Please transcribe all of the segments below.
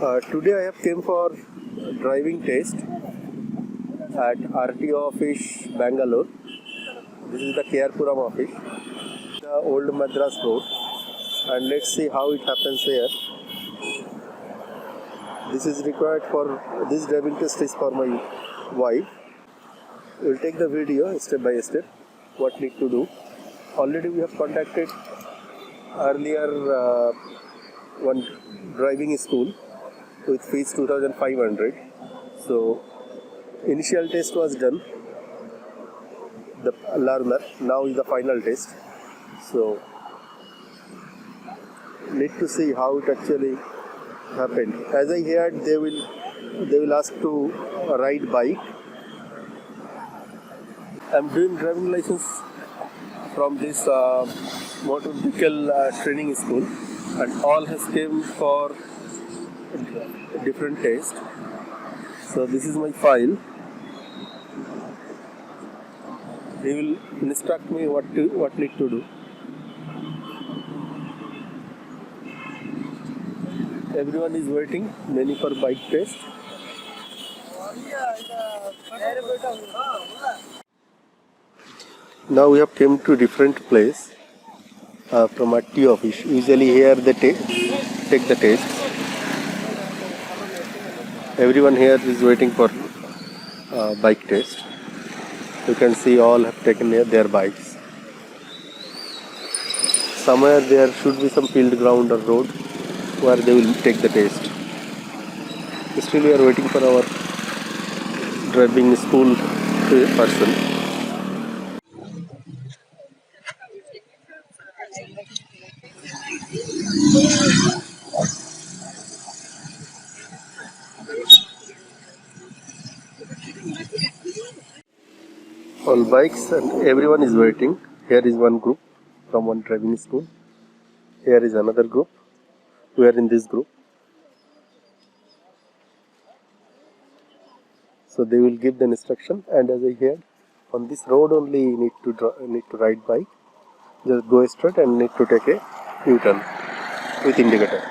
Today I have came for driving test at RTO office Bangalore. This is the Puram office, the old Madras road, and let's see how it happens here. This is required for this driving test is for my wife. We'll take the video step by step what need to do. Already we have contacted earlier one driving school with fees 2,500. So initial test was done, the learner. Now is the final test. So need to see how it actually happened. As I heard, they will ask to ride bike. I'm doing driving license from this motor vehicle training school, and all has came for different test. So this is my file. He will instruct me what need to do. Everyone is waiting, many for bike test. Now we have came to different place from RTO office. Usually here they take the test. Everyone here is waiting for bike test. You can see all have taken their bikes. Somewhere there should be some field ground or road where they will take the test. Still we are waiting for our driving school person. All bikes and everyone is waiting. Here is one group from one driving school. Here is another group. We are in this group. So they will give the instruction, and as I heard, on this road only need to ride bike. Just go straight and need to take a U-turn with indicator.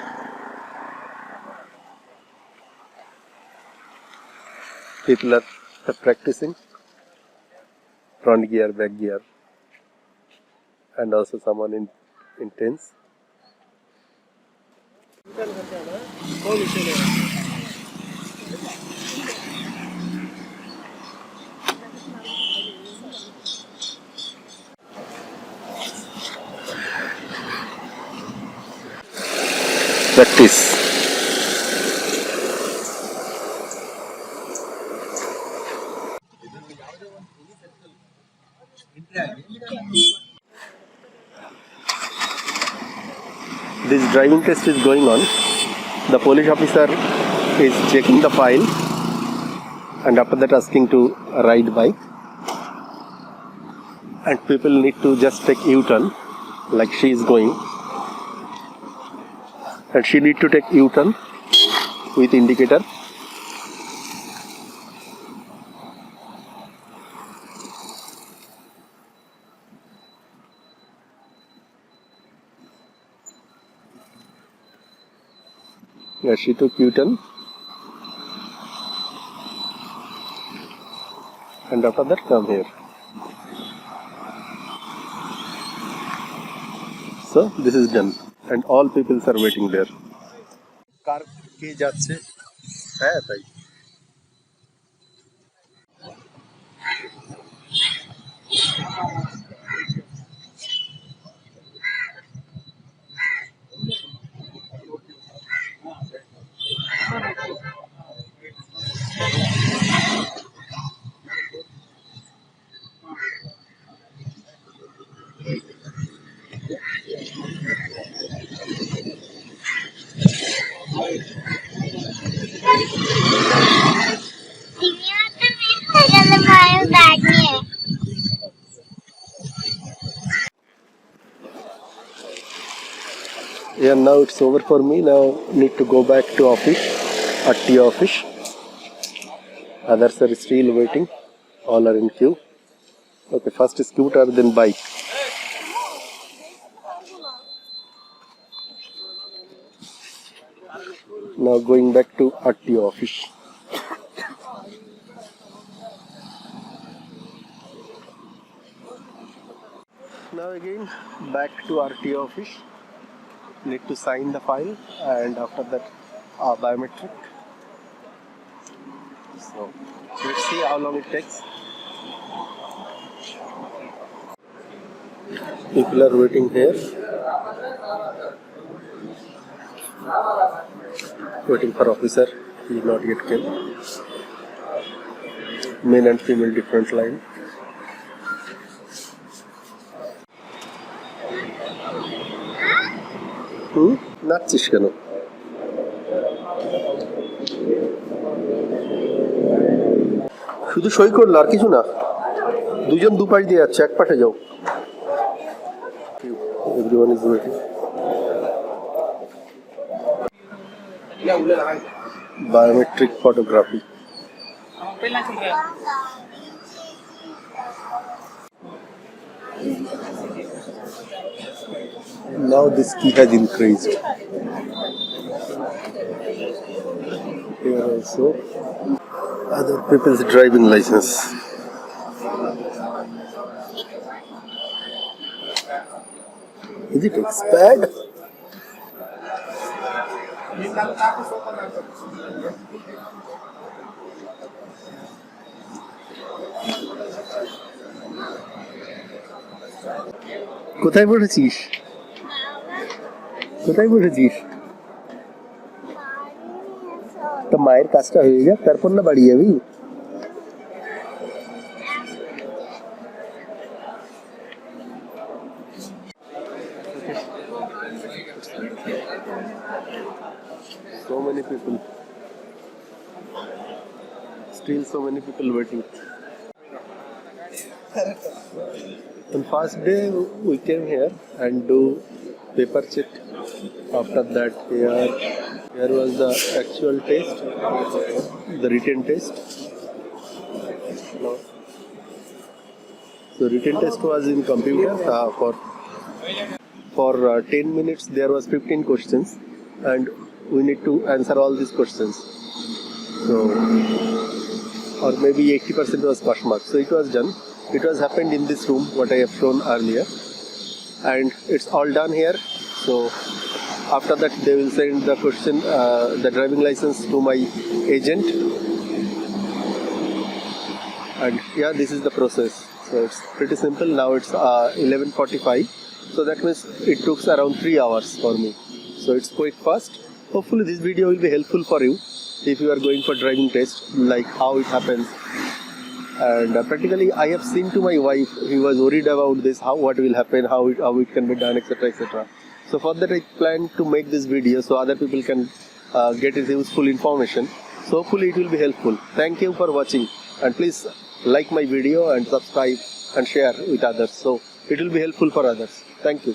People are practicing front gear, back gear, and also someone in tens. Practice. This driving test is going on. The police officer is checking the file, and after that asking to ride bike. And people need to just take U-turn, like she is going. And she need to take U-turn with indicator. Yeah, she took U-turn, and after that come here. So this is done, and all people are waiting there. Car ke jaচ্ছে হ্যাঁ তাই Yeah, now it's over for me. Now need to go back to office, RTO office. Others are still waiting. All are in queue. Okay, first scooter, then bike. Now going back to RTO office. Now again back to RTO office. Need to sign the file and after that biometric. So let's see how long it takes. People are waiting here. Waiting for officer. He is not yet came. Male and female different line. নাচছিস কেন? শুধু সই করলো আর কিছু না? দুজন দুপাশ দিয়ে যাচ্ছে, এক পাশে যাও। Everyone is waiting. Biometric photography. Now this key has increased. Here also other people's driving license. Is it expired? কোথায় পড়েছিস? কোথায় পড়েছিস? তা মায়ের কাজটা হয়ে যাক তারপর না বাড়ি যাবি? So many people. Still so many people waiting. On first day we came here and do paper check. After that here was the actual test, the written test. So written test was in computer for 10 minutes there was 15 questions and we need to answer all these questions. So or maybe 80% was pass mark. So it was done. It was happened in this room, what I have shown earlier, and it's all done here. So after that they will send the question, the driving license to my agent, and yeah, this is the process. So it's pretty simple. Now it's 11:45, so that means it took around 3 hours for me. So it's quite fast. Hopefully this video will be helpful for you if you are going for driving test, like how it happens. And practically I have seen to my wife, he was worried about this, what will happen, how it can be done, etc, etc. So for that I plan to make this video so other people can get his useful information. So hopefully it will be helpful. Thank you for watching and please like my video and subscribe and share with others, so it will be helpful for others. Thank you.